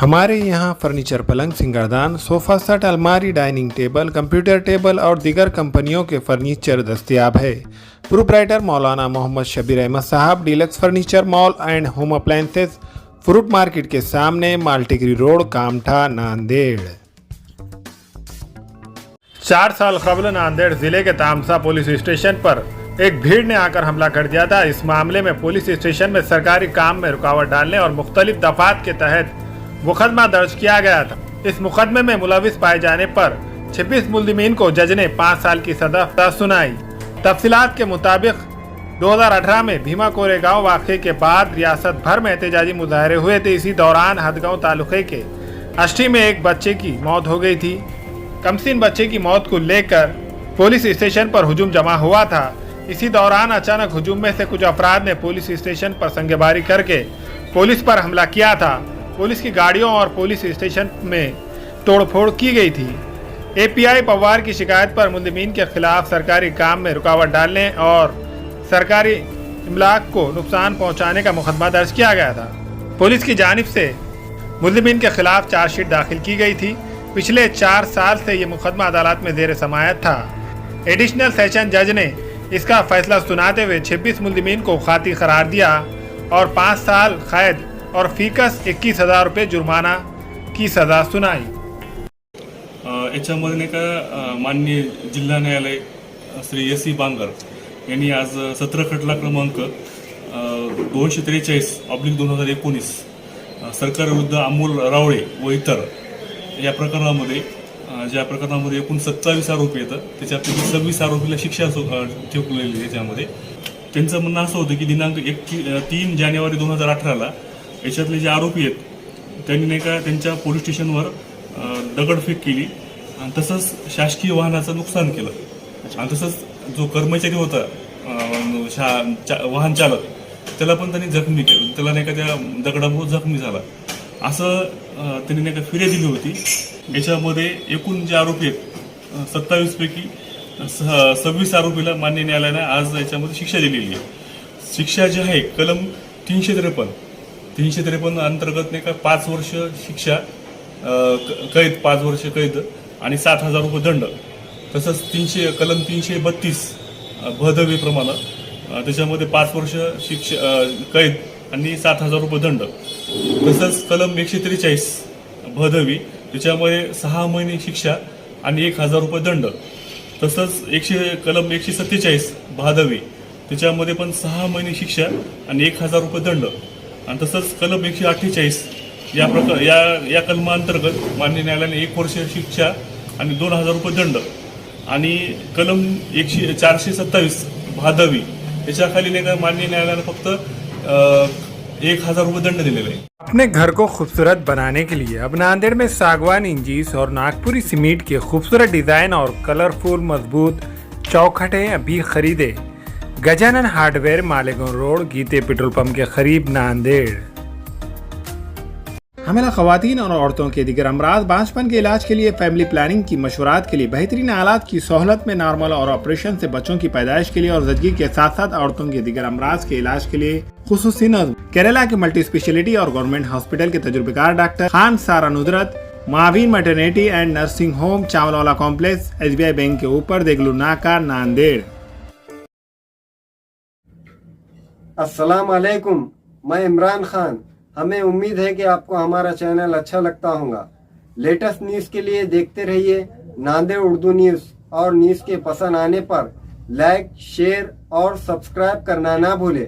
हमारे यहाँ फर्नीचर, पलंग, सिंगारदान, सोफा सेट, अलमारी, डाइनिंग टेबल, कंप्यूटर टेबल और दीगर कंपनियों के फर्नीचर दस्तयाब है। प्रोप्राइटर मौलाना मोहम्मद शबीर अहमद साहब, deluxe furniture mall and home appliances, fruit market के सामने, माल्टीगिरी रोड, कामठा, नांदेड़। 4 साल कबल नांदेड़ जिले के तामसा पुलिस स्टेशन पर एक भीड़ ने आकर हमला कर दिया था। इस मामले में पुलिस स्टेशन में सरकारी काम में रुकावट डालने और मुख्तलिफ दफात के तहत मुकदमा दर्ज किया गया था। इस मुकदमे में मुलविस पाए जाने पर 26 मुलजिमीन को जज ने 5 साल की सजा सुनाई। तफसीलात के मुताबिक 2018 में भीमा कोरेगांव वाक़े के बाद रियासत भर में एहतजाजी मुजाहरे हुए थे। इसी दौरान हदगांव तालुके के अष्टी में एक बच्चे की मौत हो गई थी। कमसीन बच्चे की मौत को लेकर पुलिस स्टेशन पर हुजूम जमा हुआ था। इसी दौरान अचानक हुजूम में से कुछ अफराद ने पुलिस स्टेशन पर संगेबारी करके पुलिस पर हमला किया था। पुलिस की गाड़ियों और पुलिस स्टेशन में तोड़फोड़ की गई थी। एपीआई पवार की शिकायत पर मुलजिमीन के खिलाफ सरकारी काम में रुकावट डालने और सरकारी इमलाक को नुकसान पहुंचाने का मुकदमा दर्ज किया गया था। पुलिस की जानिब से मुलजिमीन के खिलाफ चार्जशीट दाखिल की गई थी। पिछले 4 साल से ये मुकदमा अदालत में जेर समाअत था। एडिशनल सेशन जज ने इसका फैसला सुनाते हुए 26 मुलजिमीन को खाती करार दिया और 5 साल कैद और फीकस 21,000 रुपये जुर्माना की सजा सुनाई। याच्यामध्ये नाही का माननीय जिल्हा न्यायालय श्री एस.सी. बांगर यांनी आज 17 खटला क्रमांक 243/2019 सरकारविरुद्ध अमोल रावळे व इतर या प्रकरणामध्ये ज्या प्रकरणामध्ये एकूण 27 आरोपी येतं त्याच्यापैकी 26 आरोपीला शिक्षा ठेवलेली त्याच्यामध्ये त्यांचं म्हणणं असं होतं की दिनांक 3 जानेवारी 2018ला याच्यातले जे आरोपी आहेत त्यांनी नाही का त्यांच्या पोलीस स्टेशनवर दगडफेक केली आणि तसंच शासकीय वाहनाचं नुकसान केलं आणि तसंच जो कर्मचारी होता वाहन चालक त्याला पण त्यांनी जखमी केलं, त्याला नाही का त्या दगडामुळे जखमी झाला असं त्यांनी नाही का फिर्याद दिली होती। याच्यामध्ये एकूण जे आरोपी आहेत 27 पैकी 26 आरोपीला मान्य न्यायालयाने आज याच्यामध्ये शिक्षा दिलेली आहे। शिक्षा जी आहे कलम 353 अंतर्गत नाही का 5 वर्ष शिक्षा कैद, 5 वर्ष कैद आणि 7,000 रुपये दंड, तसंच कलम 332 भदवी प्रमाणे त्याच्यामध्ये 5 वर्ष शिक्षा कैद आणि 7,000 रुपये दंड, तसंच कलम 143 भदवी त्याच्यामध्ये 6 महिने शिक्षा आणि 1,000 रुपये दंड, तसंच कलम 147 भादवी त्याच्यामध्ये पण 6 महिने शिक्षा आणि 1,000 रुपये दंड आणि तसंच कलम 148 या कलमांतर्गत मान्य न्यायालयाने 1 वर्ष शिक्षा आणि 2,000 रुपये दंड आणि कलम 427 भादवी याच्याखाली नाही का मान्य न्यायालयाने फक्त 1,000 रुपये दंड दिलेला आहे। अपने घर को खूबसूरत बनाने के लिए अब नांदेड़ में सागवान, इंजीस और नागपुरी सीमेंट के खूबसूरत डिजाइन और कलरफुल मजबूत चौखटें अभी खरीदे। गजानन हार्डवेयर, मालेगांव रोड, गीते पेट्रोल पंप के करीब, नांदेड़। हमें खवातीन और औरतों के दिगर अमराज, बांझपन के इलाज के लिए, फैमिली प्लानिंग की मशवरात के लिए, बेहतरीन आलात की सहूलत में, नॉर्मल और ऑपरेशन से बच्चों की पैदाइश के लिए और जदगी के साथ साथ औरतों के दिगर अमराज के इलाज के लिए खुसूसी नज़्म केरला के मल्टी स्पेशलिटी और गवर्नमेंट हॉस्पिटल के तजुर्बेकार डॉक्टर खान सारा नुदरत, मावीन maternity and nursing home, Chawalwala complex, SBI bank के ऊपर, देगलू नाका, नांदेड़। अस्सलाम वालेकुम, मैं इमरान खान। हमें उम्मीद है कि आपको हमारा चैनल अच्छा लगता होगा। लेटेस्ट न्यूज़ के लिए देखते रहिए नांदेड़ उर्दू न्यूज़ और न्यूज़ के पसंद आने पर लाइक, शेयर और सब्सक्राइब करना ना भूलें।